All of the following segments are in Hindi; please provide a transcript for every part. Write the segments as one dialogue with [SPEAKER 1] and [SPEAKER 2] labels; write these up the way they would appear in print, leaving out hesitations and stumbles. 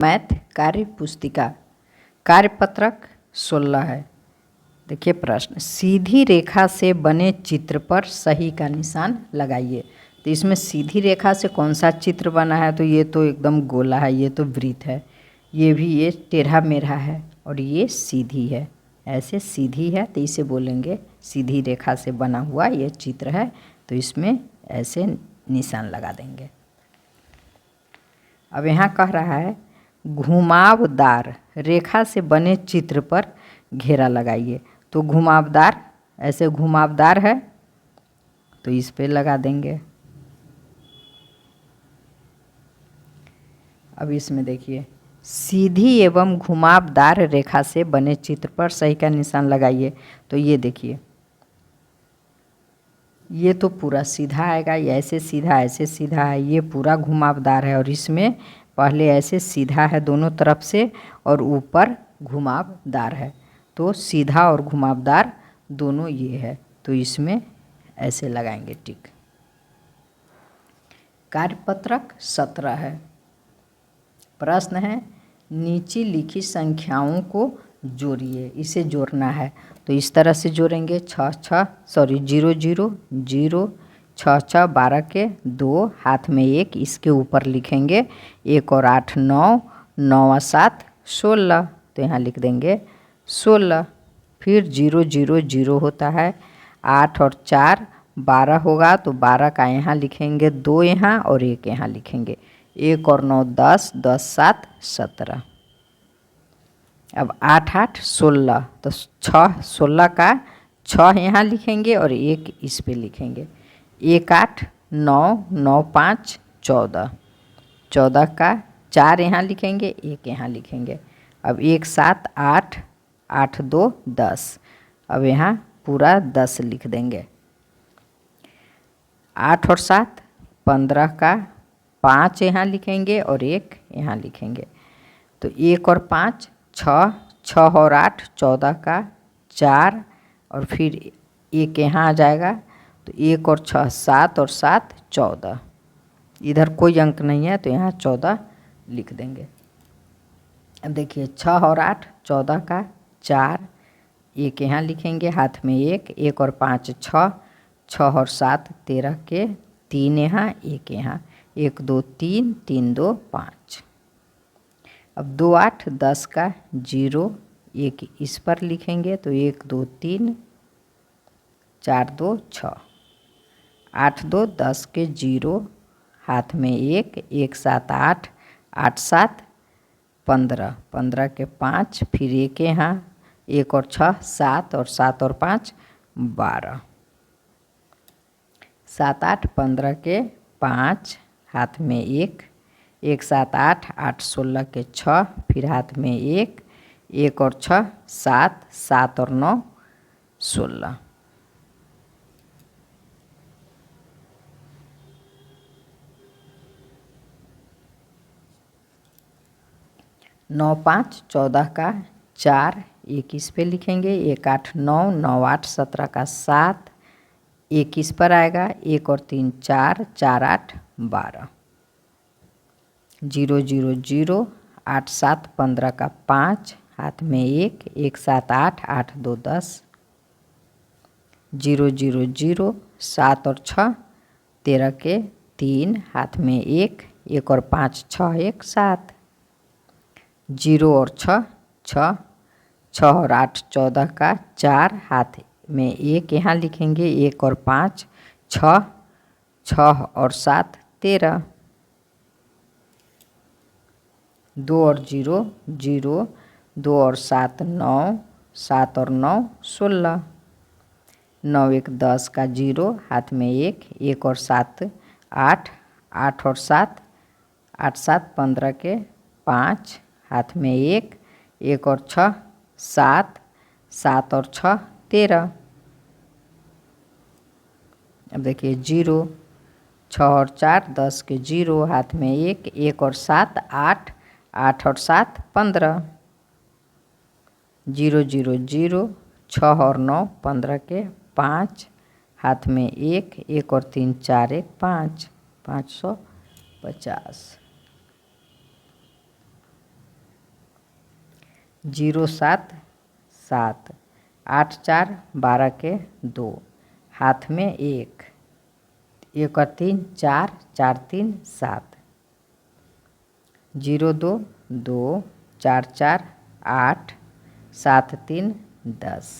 [SPEAKER 1] मैथ कार्य पुस्तिका कार्यपत्रक 16 है। देखिए प्रश्न, सीधी रेखा से बने चित्र पर सही का निशान लगाइए। तो इसमें सीधी रेखा से कौन सा चित्र बना है? तो ये तो एकदम गोला है, ये तो वृत्त है, ये भी ये टेढ़ा मेढ़ा है और ये सीधी है, ऐसे सीधी है तो इसे बोलेंगे सीधी रेखा से बना हुआ ये चित्र है। तो इसमें ऐसे निशान लगा देंगे। अब यहाँ कह रहा है घुमावदार रेखा से बने चित्र पर घेरा लगाइए। तो घुमावदार, ऐसे घुमावदार है तो इस पे लगा देंगे। अब इसमें देखिए, सीधी एवं घुमावदार रेखा से बने चित्र पर सही का निशान लगाइए। तो ये देखिए, ये तो पूरा सीधा आएगा, ये ऐसे सीधा है, ये पूरा घुमावदार है और इसमें पहले ऐसे सीधा है दोनों तरफ से और ऊपर घुमावदार है। तो सीधा और घुमावदार दोनों ये है, तो इसमें ऐसे लगाएंगे टिक। कार्यपत्रक 17 है। प्रश्न है नीचे लिखी संख्याओं को जोड़िए। इसे जोड़ना है तो इस तरह से जोड़ेंगे 0 0 0 6 6 12 के 2 हाथ में 1, इसके ऊपर लिखेंगे 1 और 8 9 9 7 16। तो यहाँ लिख देंगे 16। फिर 0 0 0 होता है, 8 और 4 12 होगा तो 12 का यहाँ लिखेंगे 2 यहाँ और 1 यहाँ लिखेंगे, 1 और 9 10 10 7 17। अब 8 8 16 तो 6 16 का 6 यहाँ लिखेंगे और 1 इस पे लिखेंगे, 1 8 9 9 5 14 14 का 4 यहाँ लिखेंगे 1 यहाँ लिखेंगे। अब 1 7 8 8 2 10। अब यहाँ पूरा 10 लिख देंगे। 8 और 7 15 का 5 यहाँ लिखेंगे और 1 यहाँ लिखेंगे। तो 1 और 5 6 6 और 8 14 का 4 और फिर 1 यहाँ आ जाएगा। तो 1 और 6 7 और 7 14। इधर कोई अंक नहीं है तो यहाँ 14 लिख देंगे। अब देखिए 6 और 8 14 का 4, 1 यहाँ लिखेंगे हाथ में 1, 1 और 5 6 6 और 7 13 के 3 यहाँ 1 यहाँ, 1 2 3 3 2 5। अब 2 8 10 का 0, 1 इस पर लिखेंगे तो 1 2 3 4 2 6। 8 2 10 के 0 हाथ में 1, 1 7 8 8 7 15 15 के 5 फिर 1 यहाँ, 1 और 6 7 और 7 और 5 12। 7 8 15 के 5 हाथ में 1, 1 7 8 8 16 के 6 फिर हाथ में 1, 1 और 6 7 7 और 9 16। 9 5 14 का 4, 1 इस पे लिखेंगे, 1 8 9 9 8 17 का 7, 1 इस पर आएगा, 1 और 3 4 4 8 12। 0 0 0 8 7 15 का 5 हाथ में 1, 1 7 8 8 2 10। 0 0 0 7 और 6 13 के 3 हाथ में 1, 1 और 5 6 1 7। 0 और 6 6 6 और 8 14 का 4 हाथ में 1 यहाँ लिखेंगे, 1 और 5 6 6 और 7 13। 2 और 0 0 2 और 7 9 7 और 9 16। 9 1 10 का 0 हाथ में 1, 1 और 7 8 8 और 7 8 7 15 के 5 हाथ में 1, 1 और 6 7 7 और 6 13। अब देखिए 0 6 और 4 10 के 0 हाथ में 1, 1 और 7 8 8 और 7 15। 0 0 0 6 और 9 15 के 5 हाथ में 1, 1 और 3 4 1 5 550। 0 7 7, 8 4 12 के 2, हाथ में 1, 1 और 3 4, 4 3 7, 0 2 2, 4 4 8, 7 3 10,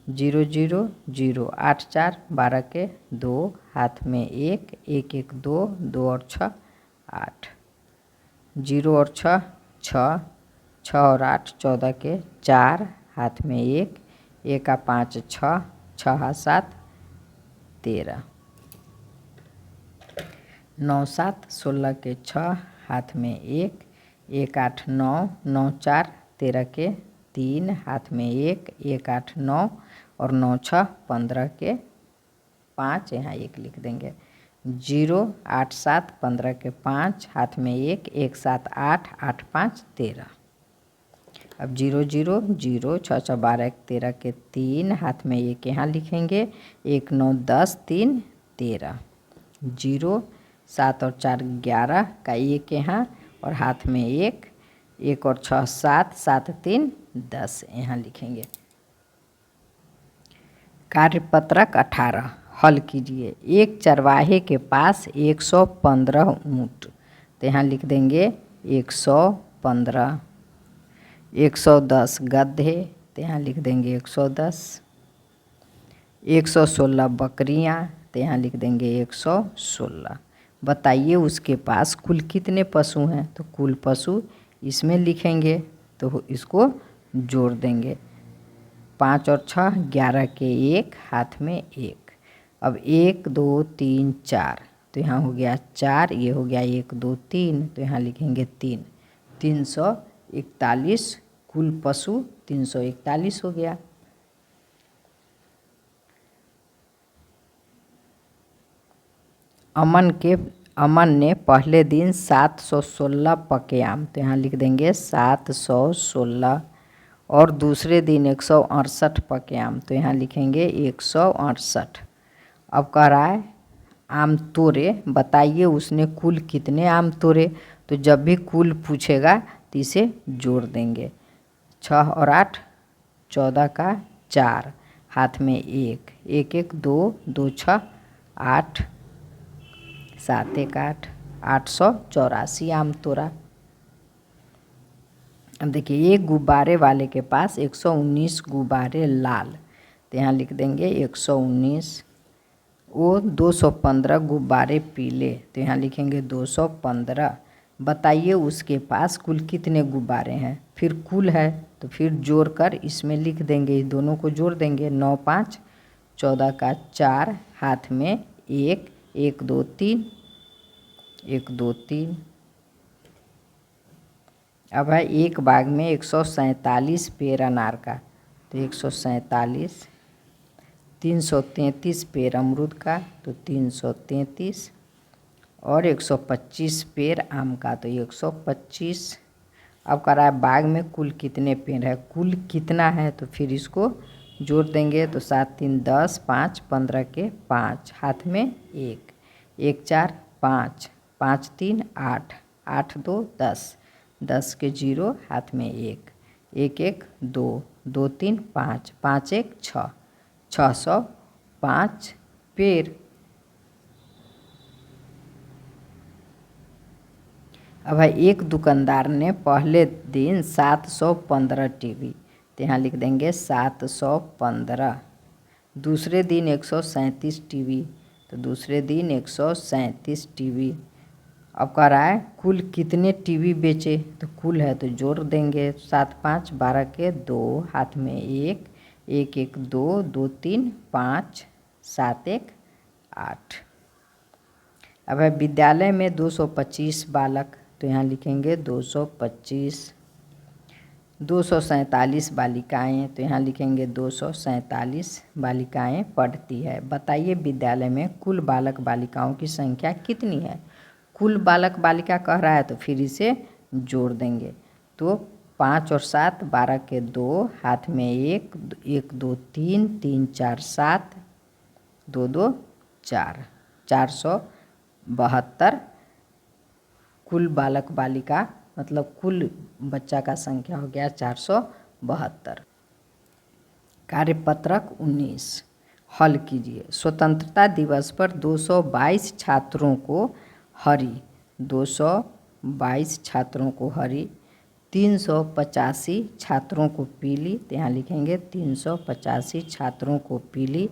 [SPEAKER 1] 0 0 0, 8 4 12 के 2, हाथ में 1, 1 1 2, 2 और 6 8, 0 और 6 6, 6 और 8 14 के 4, हाथ में 1, 1 का 5 6, 6 हाथ 7 13, 9 7 16 के 6, हाथ में 1, 1 8 9, 9 4 13 के 3, हाथ में 1, 1 8 9 और 9 6 15 के 5, यहाँ 1 लिख देंगे। 0 8 7 15 के 5, हाथ में 1, 1 7 8, 8 5 13। अब 0 0 0, 6 6 12 1 13 के 3, हाथ में 1 यहाँ लिखेंगे, 1 9 10 3 13, 0 7 और 4 11 का 1 यहाँ और हाथ में 1, 1 और 6 7, 7 3 10 यहाँ लिखेंगे। कार्यपत्रक 18 हल कीजिए। एक चरवाहे के पास 115 ऊँट, तो यहाँ लिख देंगे 115। 110 गधे, तो यहाँ लिख देंगे 110। 116 बकरियाँ, तो यहाँ लिख देंगे 116। बताइए उसके पास कुल कितने पशु हैं, तो कुल पशु इसमें लिखेंगे, तो इसको जोड़ देंगे। 5 और 6 11 के 1, हाथ में 1। अब 1 2 3 4, तो यहाँ हो गया 4, ये हो गया 1 2 3, तो यहाँ लिखेंगे 3। 341 कुल पशु 341 हो गया। अमन ने पहले दिन 716 पके आम, तो यहाँ लिख देंगे 716, और दूसरे दिन 168 पके आम, तो यहाँ लिखेंगे 168। अब कह रहा है आम तोड़े, बताइए उसने कुल कितने आम तोड़े, तो जब भी कुल पूछेगा तो इसे जोड़ देंगे। 6 और 8 14 का 4, हाथ में 1, 1 1 2, 2 6 8, 7 1 8, 884 आम तोड़ा। अब देखिए एक गुब्बारे वाले के पास 119 गुब्बारे लाल, तो यहाँ लिख देंगे 119। वो 215 गुब्बारे पीले, तो यहाँ लिखेंगे 215। बताइए उसके पास कुल कितने गुब्बारे हैं, फिर कुल है तो फिर जोड़कर इसमें लिख देंगे, इस दोनों को जोड़ देंगे। 9 5 14 का 4, हाथ में 1, 1 2 3, 1 2 3। अब है एक बाग में 147 पेड़ अनार का, तो 147। 333 पेड़ अमरूद का, तो 333, और 125 पेड़ आम का, तो 125। अब कह रहा है बाग में कुल कितने पेड़ है, कुल कितना है, तो फिर इसको जोड़ देंगे, तो 7 3 10, 5 15 के 5, हाथ में 1, 1 4 5, 5 3 8, 8 2 10, 10 के 0, हाथ में 1, 1 1 2, 2 3 5, 5 1 6, 605 पेड़। अब है एक दुकानदार ने पहले दिन 715 टीवी, तो यहाँ लिख देंगे 715। दूसरे दिन 137 टीवी, तो दूसरे दिन 137 टीवी। अब कह रहा है कुल कितने टीवी बेचे, तो कुल है तो जोड़ देंगे। 7 5 12 के 2, हाथ में 1, 1 1 2, 2 3 5, 7 1 8। अब है विद्यालय में 225 बालक, तो यहाँ लिखेंगे 225। 247 बालिकाएँ, तो यहाँ लिखेंगे 247 बालिकाएँ पढ़ती है। बताइए विद्यालय में कुल बालक बालिकाओं की संख्या कितनी है। कुल बालक बालिका कह रहा है तो फिर इसे जोड़ देंगे, तो 5 और 7 12 के 2, हाथ में 1, 1 2 3, 3 4 7, 2 2 4, 472 कुल बालक बालिका मतलब कुल बच्चा का संख्या हो गया 472। कार्यपत्रक 19 हल कीजिए। स्वतंत्रता दिवस पर 222 छात्रों को हरी, 222 छात्रों को हरी, 385 छात्रों को पीली, तो यहाँ लिखेंगे 385 छात्रों को पीली,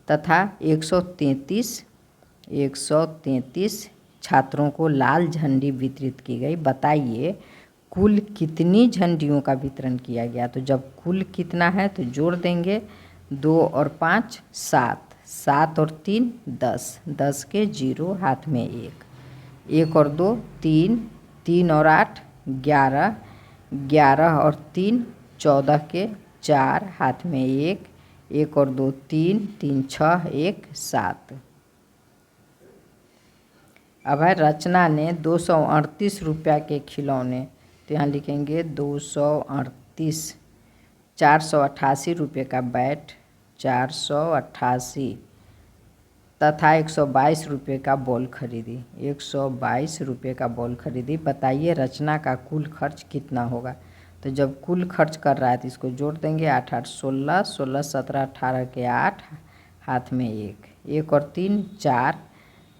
[SPEAKER 1] तथा 133 छात्रों को लाल झंडी वितरित की गई। बताइए कुल कितनी झंडियों का वितरण किया गया। तो जब कुल कितना है तो जोड़ देंगे, 2 और 5 7, 7 और 3 10, 10 के 0 हाथ में 1, 1 और 2 3, 3 और 8 11, 11 और 3 14 के 4 हाथ में 1, 1 और 2 3, 3 6 1 7। अब है रचना ने 238 रुपया के खिलौने, तो यहाँ लिखेंगे 238, 488 रुपये का बैट, 488 तथा 122 रुपये का बॉल खरीदी, 122 रुपये का बॉल खरीदी। बताइए रचना का कुल खर्च कितना होगा। तो जब कुल खर्च कर रहा है तो इसको जोड़ देंगे, 8 8 16, 16 17 18 के 8 हाथ में 1, 1 और 3 4,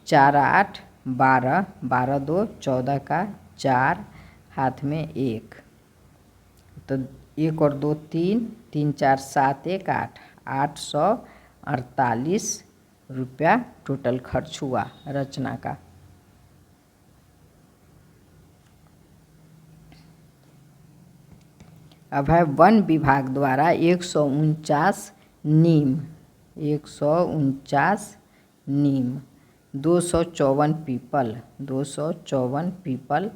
[SPEAKER 1] 4 8 12, 12 2 14 का 4 हाथ में 1, तो 1 और 2 3, 3 4 7 1 8, 848 रुपया टोटल खर्च हुआ रचना का। अब है वन विभाग द्वारा 149 नीम, 149 नीम, 254 पीपल, 254 पीपल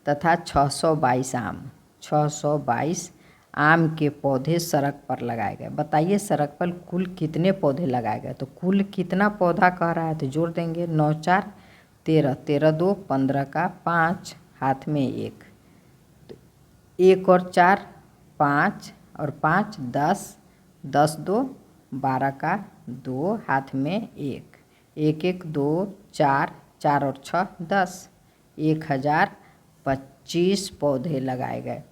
[SPEAKER 1] तथा 622 आम, 622 आम के पौधे सड़क पर लगाए गए। बताइए सड़क पर कुल कितने पौधे लगाए गए। तो कुल कितना पौधा कह रहा है तो जोड़ देंगे, 9 4 13, 13 2 15 का 5 हाथ में 1, तो 1 और 4 5 और 5 10, 10 2 12 का 2 हाथ में 1, 1 1 2 4, 4 और 6 10, 1025 पौधे लगाए गए।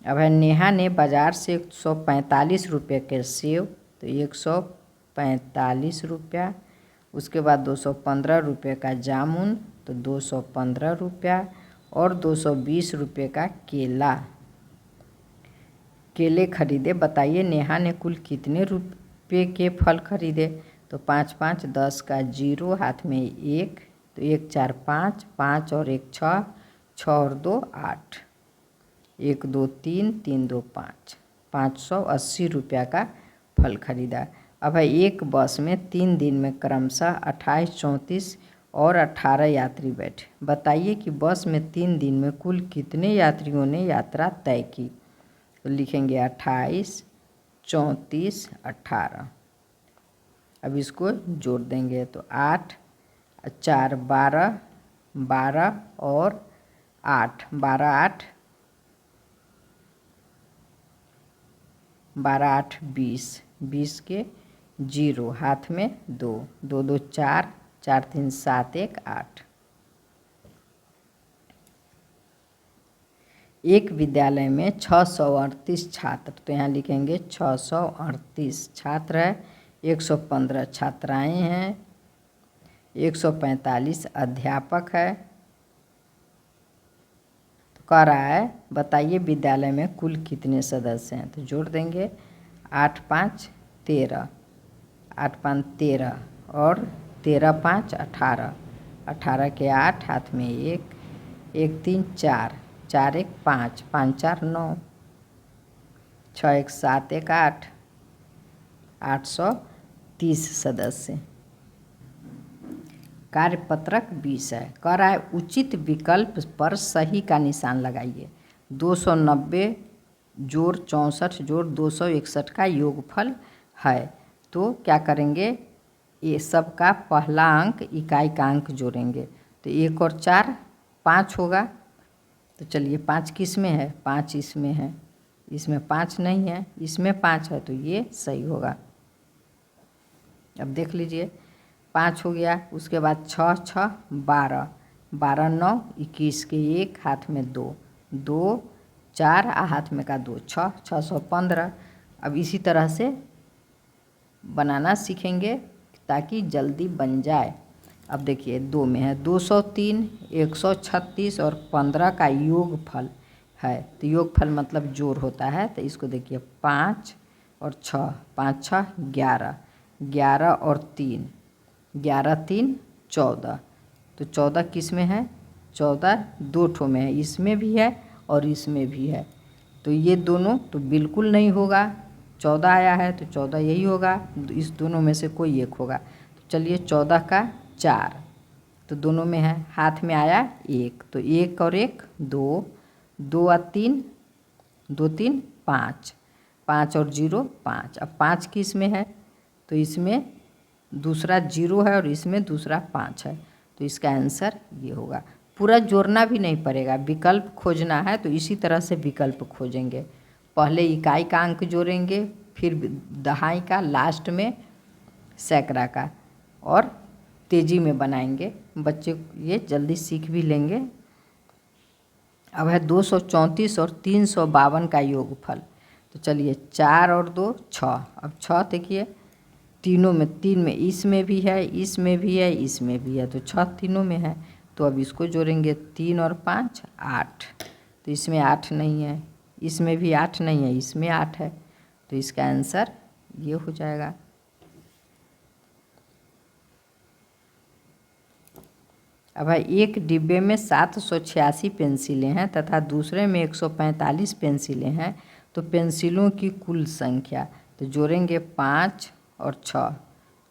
[SPEAKER 1] अब है नेहा ने बाज़ार से 145 रुपये के सेब, तो 145 रुपया, उसके बाद 215 रुपये का जामुन, तो 215 रुपया, और 220 रुपये का केले खरीदे। बताइए नेहा ने कुल कितने रुपये के फल खरीदे। तो 5 5 10 का 0 हाथ में 1, तो 1 4 5, 5 और 1 6, 6 और 2 8, 1 2 3, 3 2 5, 580 रुपया का फल खरीदा। अब है एक बस में 3 दिन में क्रमशः 28 34 और 18 यात्री बैठे। बताइए कि बस में 3 दिन में कुल कितने यात्रियों ने यात्रा तय की। तो लिखेंगे 28 34 18। अब इसको जोड़ देंगे, तो 8 4 12, 12 और 8, 12 8, 12 8 20, 20 के 0 हाथ में 2, 2 2 4, 4 3 7 1 8। एक विद्यालय में 638 छात्र, तो यहाँ लिखेंगे 638 छात्र है, 115 छात्राएं हैं, 145 अध्यापक है। तो कह रहा है बताइए विद्यालय में कुल कितने सदस्य हैं। तो जोड़ देंगे, 8 5 13, 8 5 13 और 13 5 18, 18 के 8 हाथ में 1, 1 3 4, 4 1 5, 5 4 9, 6 1 7 1 8, 830 सदस्य। कार्यपत्रक 20 है, कह रहा है उचित विकल्प पर सही का निशान लगाइए। 290 जोड़ 64 जोड़ 261 का योगफल है। तो क्या करेंगे, ये सब का पहला अंक इकाई का अंक जोड़ेंगे। तो 1 और 4 5 होगा। तो चलिए 5 किस में है, 5 इसमें है, इसमें 5 नहीं है, इसमें 5 है, तो ये सही होगा। अब देख लीजिए 5 हो गया, उसके बाद 6 6 12, 12 9 21 के 1 हाथ में 2, 2 4 हाथ में का 2 6 615। अब इसी तरह से बनाना सीखेंगे ताकि जल्दी बन जाए। अब देखिए 2 में है 203, 136 और 15 का योगफल है। तो योगफल मतलब जोड़ होता है। तो इसको देखिए 5 और 6, 5 6 11, 11 और 3, 11 3 14। तो 14 किस में है? 14 दो ठो में है, इसमें भी है और इसमें भी है। तो ये दोनों तो बिल्कुल नहीं होगा। 14 आया है तो 14 यही होगा, इस दोनों में से कोई एक होगा। तो चलिए 14 का 4 तो दोनों में है, हाथ में आया 1 तो 1 और 1 2, 2 और 3 2 3 5, 5 और 0 5। अब 5 किस में है? तो इसमें दूसरा 0 है और इसमें दूसरा 5 है। तो इसका आंसर ये होगा। पूरा जोड़ना भी नहीं पड़ेगा, विकल्प खोजना है तो इसी तरह से विकल्प खोजेंगे। पहले इकाई का अंक जोड़ेंगे, फिर दहाई का, लास्ट में सैकड़ा का, और तेज़ी में बनाएंगे। बच्चे ये जल्दी सीख भी लेंगे। अब है 234 और 352 का योगफल। तो चलिए 4 और 2 6। अब 6 देखिए तीनों में, 3 में इसमें भी है, इसमें भी है, इसमें भी है, तो 6 तीनों में है। तो अब इसको जोड़ेंगे 3 और 5 8। तो इसमें 8 नहीं है, इसमें भी 8 नहीं है, इसमें 8 है। तो इसका आंसर ये हो जाएगा। अब है एक डिब्बे में 786 पेंसिलें हैं तथा दूसरे में 145 पेंसिलें हैं। तो पेंसिलों की कुल संख्या, तो जोड़ेंगे 5 और 6,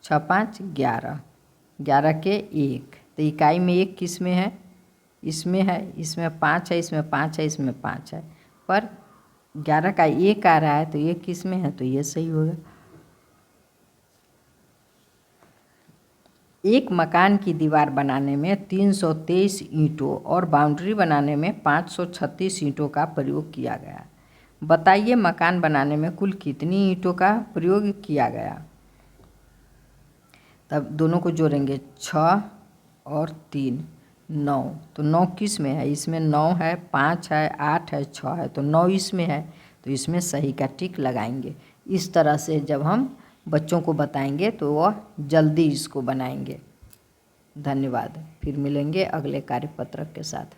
[SPEAKER 1] 6 5 11, 11 के 1। तो इकाई में 1 किस में है? इसमें है, इसमें 5 है, इसमें 5 है, इसमें 5 है, पर 11 का 1 आ रहा है तो 1 किस में है? तो ये सही होगा। एक मकान की दीवार बनाने में 323 ईंटों और बाउंड्री बनाने में 536 ईंटों का प्रयोग किया गया। बताइए मकान बनाने में कुल कितनी ईंटों का प्रयोग किया गया? तब दोनों को जोड़ेंगे 6 और 3 9। तो 9 किस में है? इसमें 9 है, 5 है, 8 है, 6 है, तो 9 इसमें है। तो इसमें सही का टिक लगाएंगे। इस तरह से जब हम बच्चों को बताएंगे तो वह जल्दी इसको बनाएंगे। धन्यवाद। फिर मिलेंगे अगले कार्यपत्रक के साथ।